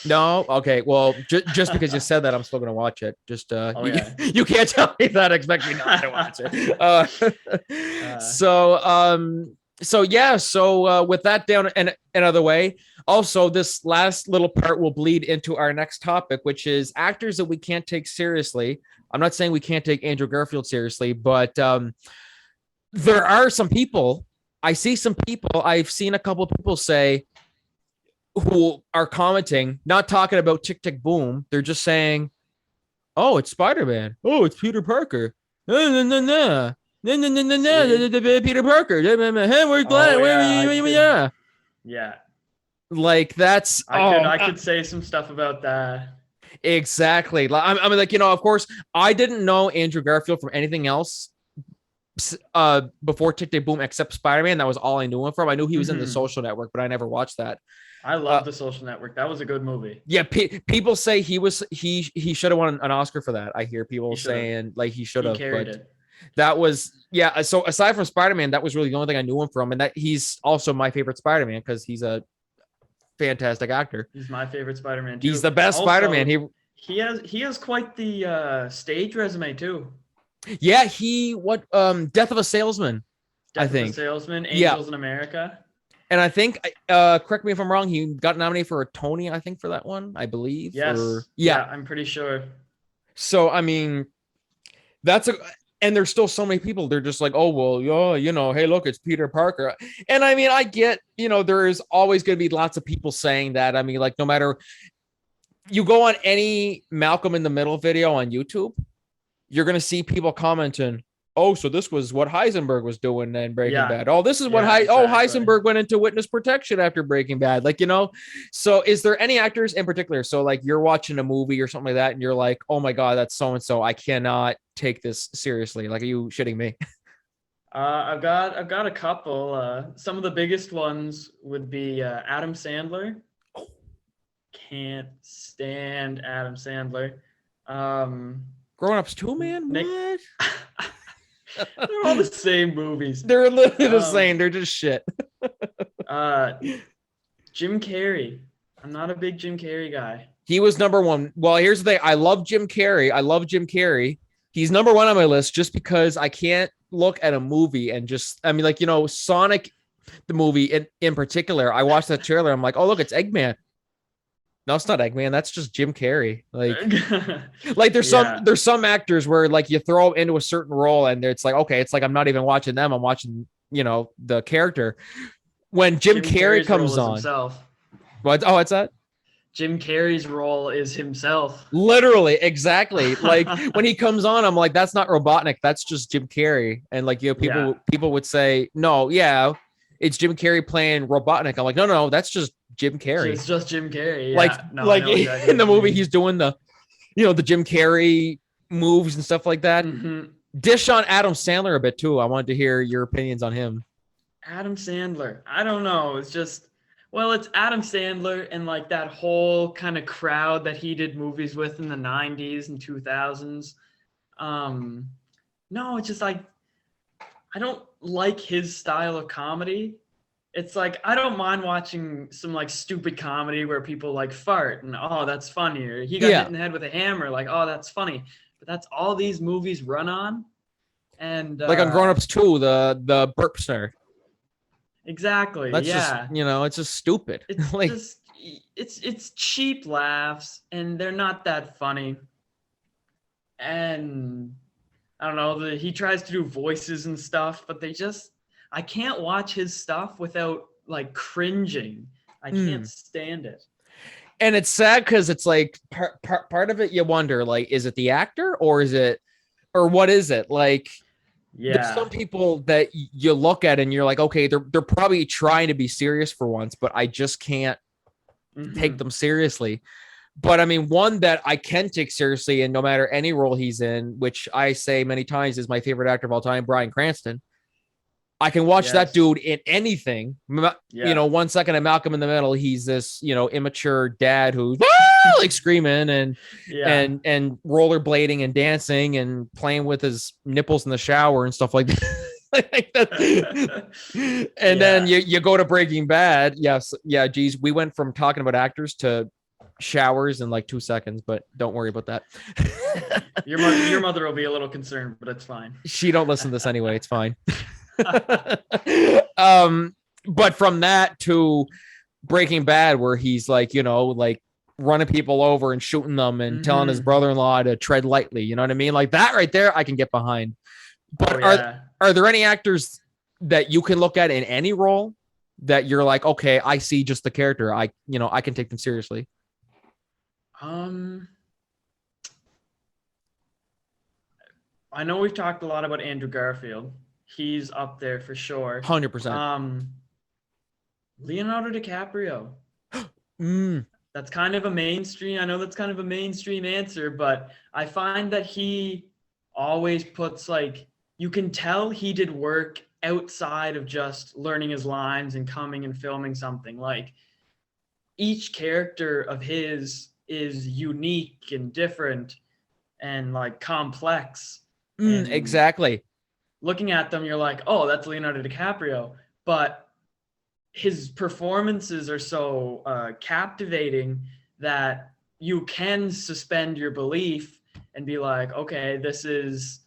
No, okay. Well, just because you said that, I'm still gonna watch it. Just you can't tell me that. Expect me not to watch it. So with that down and another way, also this last little part will bleed into our next topic, which is actors that we can't take seriously. I'm not saying we can't take Andrew Garfield seriously, but there are some people. I've seen a couple of people say, who are commenting, not talking about Tick Tick Boom. They're just saying, "Oh, it's Spider-Man. Oh, it's Peter Parker. Peter Parker. Hey, we're glad. Yeah. Like that's. I could say some stuff about that. Exactly. I'm like, of course, I didn't know Andrew Garfield from anything else before Tick Tick Boom except Spider-Man. That was all I knew him from. I knew he was in The Social Network, but I never watched that. I love The Social Network. That was a good movie. Yeah, people say he should have won an Oscar for that. I hear people saying like he should have. That was So aside from Spider-Man, that was really the only thing I knew him from, and that he's also my favorite Spider-Man because he's a fantastic actor. He's my favorite Spider-Man too. He's the best Spider-Man. He has quite the stage resume too. Yeah, Death of a Salesman. Death of a Salesman, Angels in America. And I think, correct me if I'm wrong, he got nominated for a Tony, I think, for that one, I believe. Yes. Yeah, I'm pretty sure. So, I mean, and there's still so many people, they're just like, oh, well, hey, look, it's Peter Parker. And I mean, I get, there is always going to be lots of people saying that. I mean, like, no matter, you go on any Malcolm in the Middle video on YouTube, you're going to see people commenting, oh, so this was what Heisenberg was doing in Breaking Bad. Oh, this is what Heisenberg went into witness protection after Breaking Bad. Like, so is there any actors in particular? So like you're watching a movie or something like that and you're like, oh my God, that's so-and-so. I cannot take this seriously. Like, are you shitting me? I've got a couple. Some of the biggest ones would be Adam Sandler. Can't stand Adam Sandler. Grown Ups too, man. What? They're all the same movies. They're literally the same. They're just shit. Jim Carrey. I'm not a big Jim Carrey guy. He was number one. Well, here's the thing. I love Jim Carrey. He's number one on my list just because I can't look at a movie and Sonic, the movie in particular. I watched that trailer. I'm like, oh, look, it's Eggman. No, it's not Eggman. That's just Jim Carrey. Like there's some actors where like you throw them into a certain role and it's like, okay, it's like I'm not even watching them. I'm watching, the character. When Jim Carrey comes on. Himself. What? Oh, what's that? Jim Carrey's role is himself. Literally, exactly. Like when he comes on, I'm like, that's not Robotnik. That's just Jim Carrey. And like, people would say, no, yeah, it's Jim Carrey playing Robotnik. I'm like, no, that's just Jim Carrey. It's just Jim Carrey. Yeah. Like exactly in the movie, he's doing the Jim Carrey moves and stuff like that. Mm-hmm. Dish on Adam Sandler a bit too. I wanted to hear your opinions on him. Adam Sandler. I don't know. It's just, well, it's Adam Sandler and like that whole kind of crowd that he did movies with in the 90s and 2000s. No, it's just like, I don't like his style of comedy. It's like, I don't mind watching some like stupid comedy where people like fart and, oh, that's funny. Or he got hit in the head with a hammer. Like, oh, that's funny. But that's all these movies run on. And like on Grown Ups 2, the burp snare. Exactly. That's yeah. just, it's just stupid. It's like just, it's cheap laughs and they're not that funny. And I don't know, he tries to do voices and stuff, but I can't watch his stuff without like cringing. I can't stand it. And it's sad because it's like part of it you wonder, like, is it the actor or what is it? Like, there's some people that you look at and you're like, okay, they're probably trying to be serious for once, but I just can't take them seriously. But I mean, one that I can take seriously, and no matter any role he's in, which I say many times is my favorite actor of all time, Bryan Cranston. I can watch that dude in anything. 1 second at Malcolm in the Middle, he's this, immature dad who's like screaming and rollerblading and dancing and playing with his nipples in the shower and stuff like that. And then you go to Breaking Bad. Yes. Yeah. Geez, we went from talking about actors to showers in like 2 seconds, but don't worry about that. Your mother will be a little concerned, but it's fine. She don't listen to this anyway. It's fine. But from that to Breaking Bad, where he's like, like running people over and shooting them and telling his brother-in-law to tread lightly, you know what I mean? Like that right there, I can get behind. But are there any actors that you can look at in any role that you're like, okay, I see just the character, I can take them seriously? I know we've talked a lot about Andrew Garfield. He's up there for sure. 100%. Leonardo DiCaprio. That's kind of a mainstream. I know that's kind of a mainstream answer, but I find that he always puts you can tell he did work outside of just learning his lines and coming and filming something. Like each character of his is unique and different and complex. Exactly. Looking at them, you're like, oh, that's Leonardo DiCaprio. But his performances are so captivating that you can suspend your belief and be like, okay, this is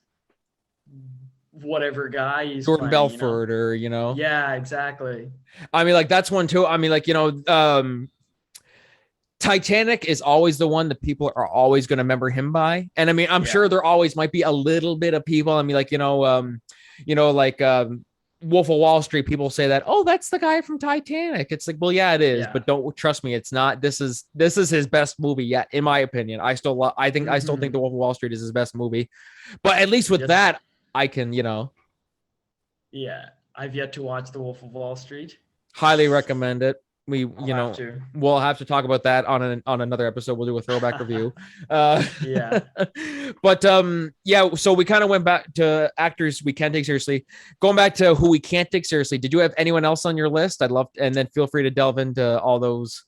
whatever guy he's Jordan playing, Belfort or, Yeah, exactly. I mean, that's one too. I mean, Titanic is always the one that people are always going to remember him by. And I mean, I'm sure there always might be a little bit of people. I mean, Wolf of Wall Street, people say that, oh, that's the guy from Titanic. It's like, well, yeah, it is, but don't trust me. It's not. This is his best movie yet, in my opinion. I still think the Wolf of Wall Street is his best movie, but at least with that, I can, Yeah. I've yet to watch The Wolf of Wall Street. Highly recommend it. We'll have to talk about that on another episode. We'll do a throwback review. Yeah. But so we kind of went back to actors we can take seriously. Going back to who we can't take seriously. Did you have anyone else on your list? I'd love and then feel free to delve into all those.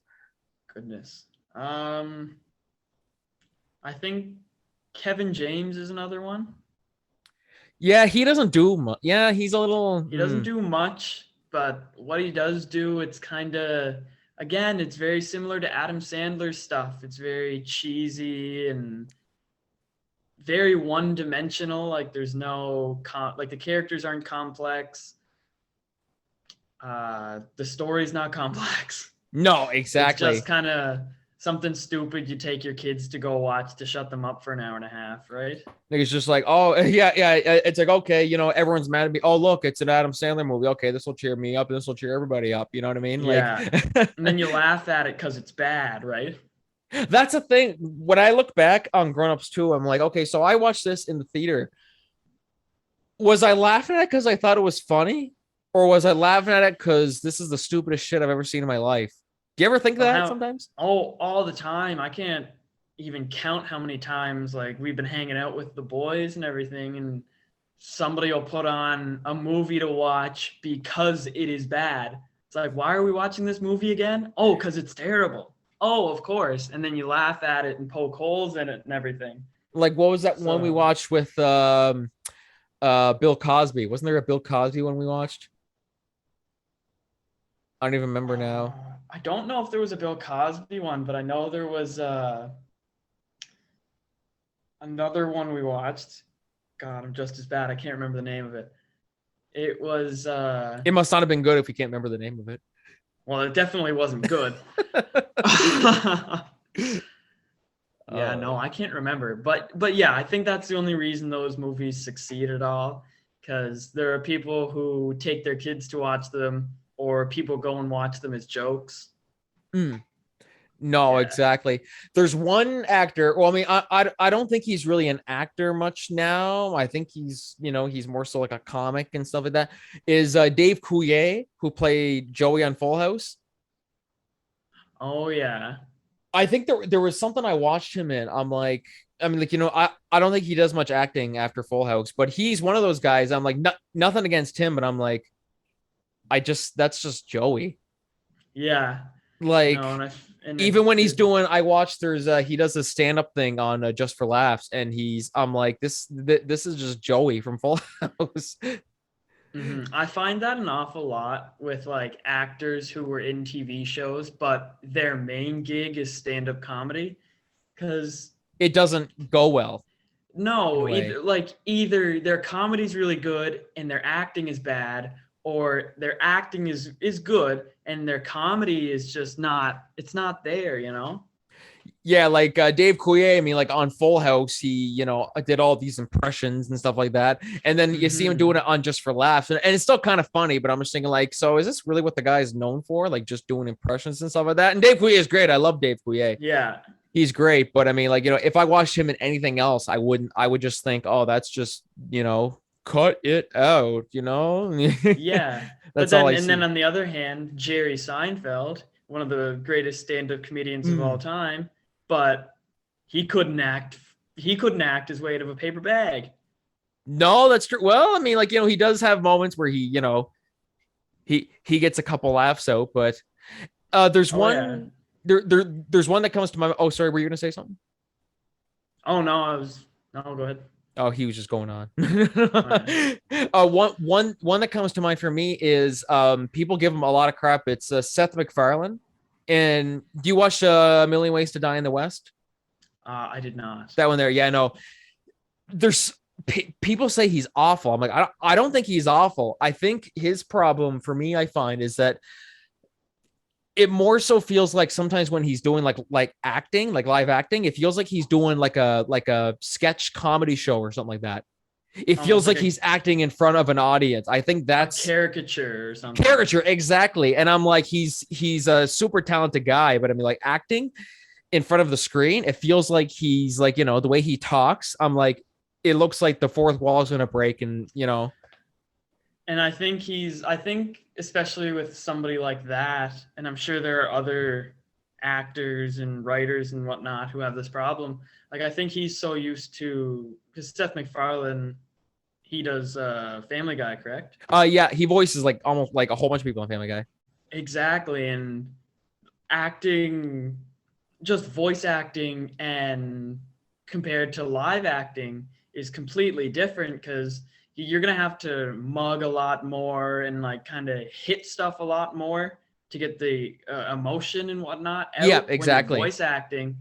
Goodness. I think Kevin James is another one. Yeah, he doesn't do much. Yeah, he's a little. He doesn't do much. But what he does do, it's kind of, again, it's very similar to Adam Sandler's stuff. It's very cheesy and very one-dimensional. Like there's no, the characters aren't complex. The story's not complex. No, exactly. It's just kind of something stupid you take your kids to go watch to shut them up for an hour and a half, right? It's just like, oh, yeah. It's like, okay, everyone's mad at me. Oh, look, it's an Adam Sandler movie. Okay, this will cheer me up. This will cheer everybody up. You know what I mean? Yeah. And then you laugh at it because it's bad, right? That's a thing. When I look back on Grown Ups 2, I'm like, okay, so I watched this in the theater. Was I laughing at it because I thought it was funny? Or was I laughing at it because this is the stupidest shit I've ever seen in my life? Do you ever think Well, that how? sometimes? Oh, all the time. I can't even count how many times like we've been hanging out with the boys and everything, and somebody will put on a movie to watch because it is bad. It's like, why are we watching this movie again? Oh, because it's terrible. Oh, of course. And then you laugh at it and poke holes in it and everything. Like, what was that one we So watched with Bill Cosby? Wasn't there a Bill Cosby one we watched? I don't even remember now. I don't know if there was a Bill Cosby one, but I know there was another one we watched. God, I'm just as bad. I can't remember the name of it. It was It must not have been good if you can't remember the name of it. well, it definitely wasn't good. Yeah, no, I can't remember. But yeah, I think that's the only reason those movies succeed at all, because there are people who take their kids to watch them, or people go and watch them as jokes. Mm. No, Yeah. exactly. There's one actor. Well, I mean, I don't think he's really an actor much now. I think he's more so like a comic and stuff like that. Is Dave Coulier, who played Joey on Full House. Oh yeah. I think there was something I watched him in. I'm like, I mean, like, I don't think he does much acting after Full House, but he's one of those guys. I'm like, nothing against him, but I'm like, that's just Joey. Yeah. Like, No, and even when he's there's doing, I watched he does a stand-up thing on Just for Laughs, and I'm like, this is just Joey from Full House. I find that an awful lot with like actors who were in TV shows, but their main gig is stand-up comedy. Because It doesn't go well in a no, way. either their comedy's really good and their acting is bad, or their acting is good and their comedy is just not. It's not there, you know. Yeah, like Dave Coulier, I mean, like on Full House, he, did all these impressions and stuff like that. And then you see him doing hmm it on Just for Laughs. And it's still kind of funny, but I'm just thinking, like, so is this really what the guy is known for? Like, just doing impressions and stuff like that? And Dave Coulier is great. I love Dave Coulier. Yeah, He's great. But I mean, like, if I watched him in anything else, I would just think, oh, that's just, cut it out, yeah. But That's all then, I and then see. on the other hand, Jerry Seinfeld, one of the greatest stand-up comedians of all Mm. time, but he couldn't act. He couldn't act his way out of a paper bag. No, that's true. Well, I mean, like, he does have moments where he gets a couple laughs out, but there's Oh yeah. there's one that comes to my. Oh, sorry, were you gonna say something? Oh no, I was. No, go ahead. Oh, he was just going on. Oh, yeah. One that comes to mind for me is people give him a lot of crap. It's Seth MacFarlane. And do you watch A Million Ways to Die in the West? I did not. That one there, yeah, no. There's people say he's awful. I'm like, I don't think he's awful. I think his problem for me, I find, is that it more so feels like sometimes when he's doing like acting, like live acting, it feels like he's doing like a sketch comedy show or something like that. It feels Almost like like he's acting in front of an audience. I think a that's caricature or something. caricature exactly. And I'm like, he's a super talented guy, but I mean, like acting in front of the screen, it feels like he's like, the way he talks. I'm like, it looks like the fourth wall is gonna break, and And I think especially with somebody like that, and I'm sure there are other actors and writers and whatnot who have this problem. Like I think he's so used to, because Seth MacFarlane, he does Family Guy, correct? yeah, he voices like almost like a whole bunch of people on Family Guy. Exactly, and acting, just voice acting, and compared to live acting is completely different because you're gonna have to mug a lot more and like kind of hit stuff a lot more to get the emotion and whatnot Yeah, out when you're exactly. voice acting.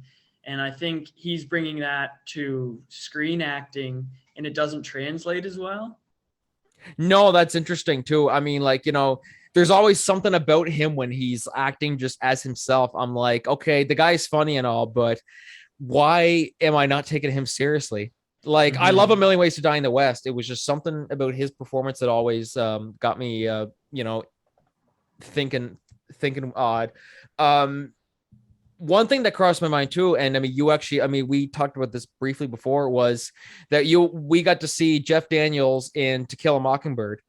And I think he's bringing that to screen acting, and it doesn't translate as well. No, that's interesting too. I mean, like, there's always something about him when he's acting just as himself. I'm like, okay, the guy's funny and all, but why am I not taking him seriously? Like, I love A Mm-hmm. Million Ways to Die in the West. It was just something about his performance that always got me, thinking odd. Um, one thing that crossed my mind too, and I mean, we talked about this briefly before, was that we got to see Jeff Daniels in To Kill a Mockingbird.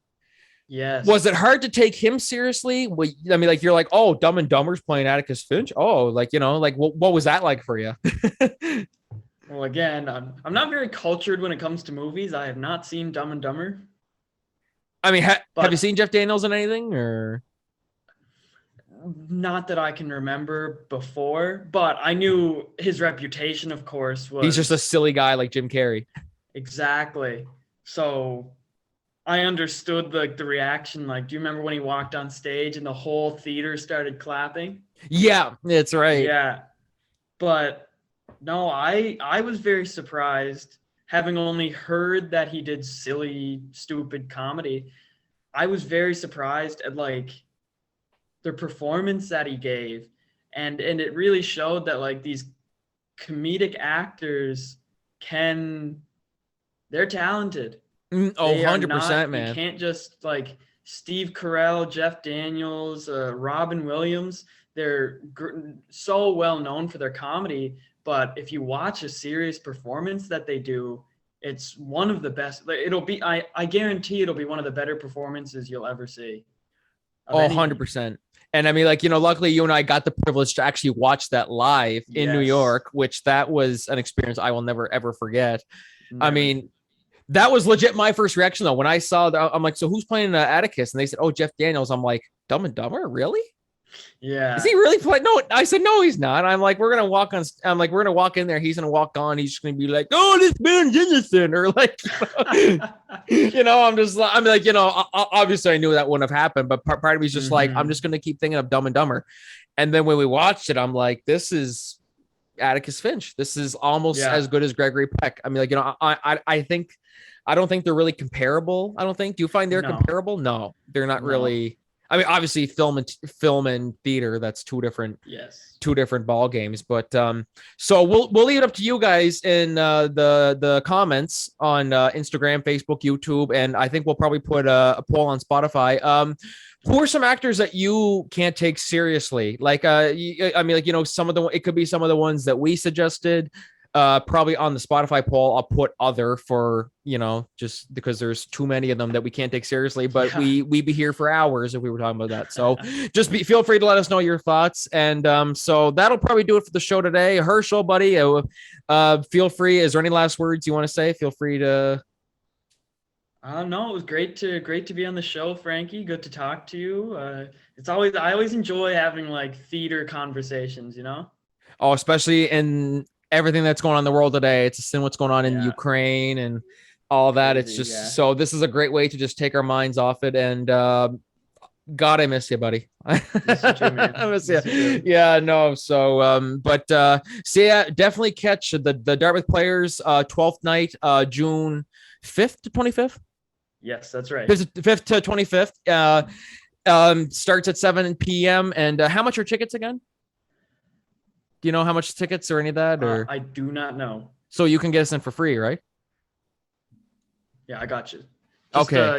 Yes. Was it hard to take him seriously? I mean, like, you're like, oh, Dumb and Dumber's playing Atticus Finch. Oh, like, like, what was that like for you? Well, again, I'm not very cultured when it comes to movies. I have not seen Dumb and Dumber. I mean, have you seen Jeff Daniels in anything, or? Not that I can remember before, but I knew his reputation, of course, was... He's just a silly guy like Jim Carrey. Exactly. So I understood the reaction. Like, do you remember when he walked on stage and the whole theater started clapping? Yeah, that's right. Yeah. But no, I was very surprised, having only heard that he did silly, stupid comedy. I was very surprised at like the performance that he gave, and it really showed that like these comedic actors they're talented. 100%, man. You can't just like Steve Carell, Jeff Daniels, Robin Williams. They're so well known for their comedy, but if you watch a serious performance that they do, it's one of the best. It'll be, I guarantee it'll be one of the better performances you'll ever see. 100%. And I mean, like, luckily you and I got the privilege to actually watch that live in New York, which that was an experience I will never, ever forget. Never. I mean, that was legit my first reaction, though. When I saw that, I'm like, so who's playing Atticus? And they said, oh, Jeff Daniels. I'm like, Dumb and Dumber? Really? Yeah. Is he really playing? No, I said, no, he's not. I'm like, we're going to walk in there. He's going to walk on. He's just going to be like, oh, this man's innocent. Or like, I'm like, obviously I knew that wouldn't have happened, but part of me is just like, I'm just going to keep thinking of Dumb and Dumber. And then when we watched it, I'm like, this is Atticus Finch. This is almost as good as Gregory Peck. I mean, like, I don't think they're really comparable. I don't think. Do you find they're comparable? No, they're not really. I mean, obviously, film and theater, that's two different ball games. But so we'll leave it up to you guys in the comments on Instagram, Facebook, YouTube, and I think we'll probably put a poll on Spotify. Who are some actors that you can't take seriously? Like, I mean, like, some of it could be some of the ones that we suggested. Probably on the Spotify poll, I'll put other for, just because there's too many of them that we can't take seriously, but we'd be here for hours if we were talking about that. So just feel free to let us know your thoughts. And so that'll probably do it for the show today. Herschel, buddy, feel free. Is there any last words you want to say? Feel free to. No, it was great to be on the show, Frankie. Good to talk to you. I always enjoy having like theater conversations, Oh, especially in everything that's going on in the world today. It's seeing what's going on in Ukraine and all that. It's just so this is a great way to just take our minds off it. And God, I miss you, buddy. Miss you too, man. I miss you. Yeah, no. So, so yeah, definitely catch the Dartmouth Players 12th night, June 5th to 25th. Yes, that's right. 5th to 25th. Starts at 7 p.m. And how much are tickets again? Do you know how much tickets or any of that? Or I do not know. So you can get us in for free, right? Yeah, I got you.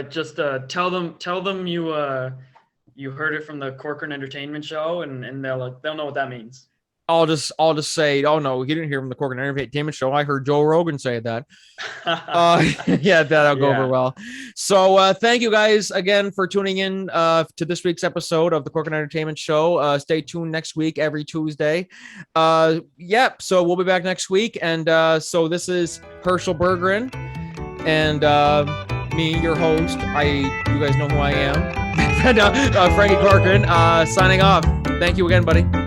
Just tell them you heard it from the Corcoran Entertainment Show, and they'll know what that means. I'll just say, oh no, you didn't hear from the Corcoran Entertainment Show. I heard Joe Rogan say that. Yeah, that'll go over well. So thank you guys again for tuning in to this week's episode of the Corcoran Entertainment Show. Stay tuned next week, every Tuesday. So we'll be back next week. And so this is Herschell Berggren and me, your host. You guys know who I am. And Frankie Corcoran signing off. Thank you again, buddy.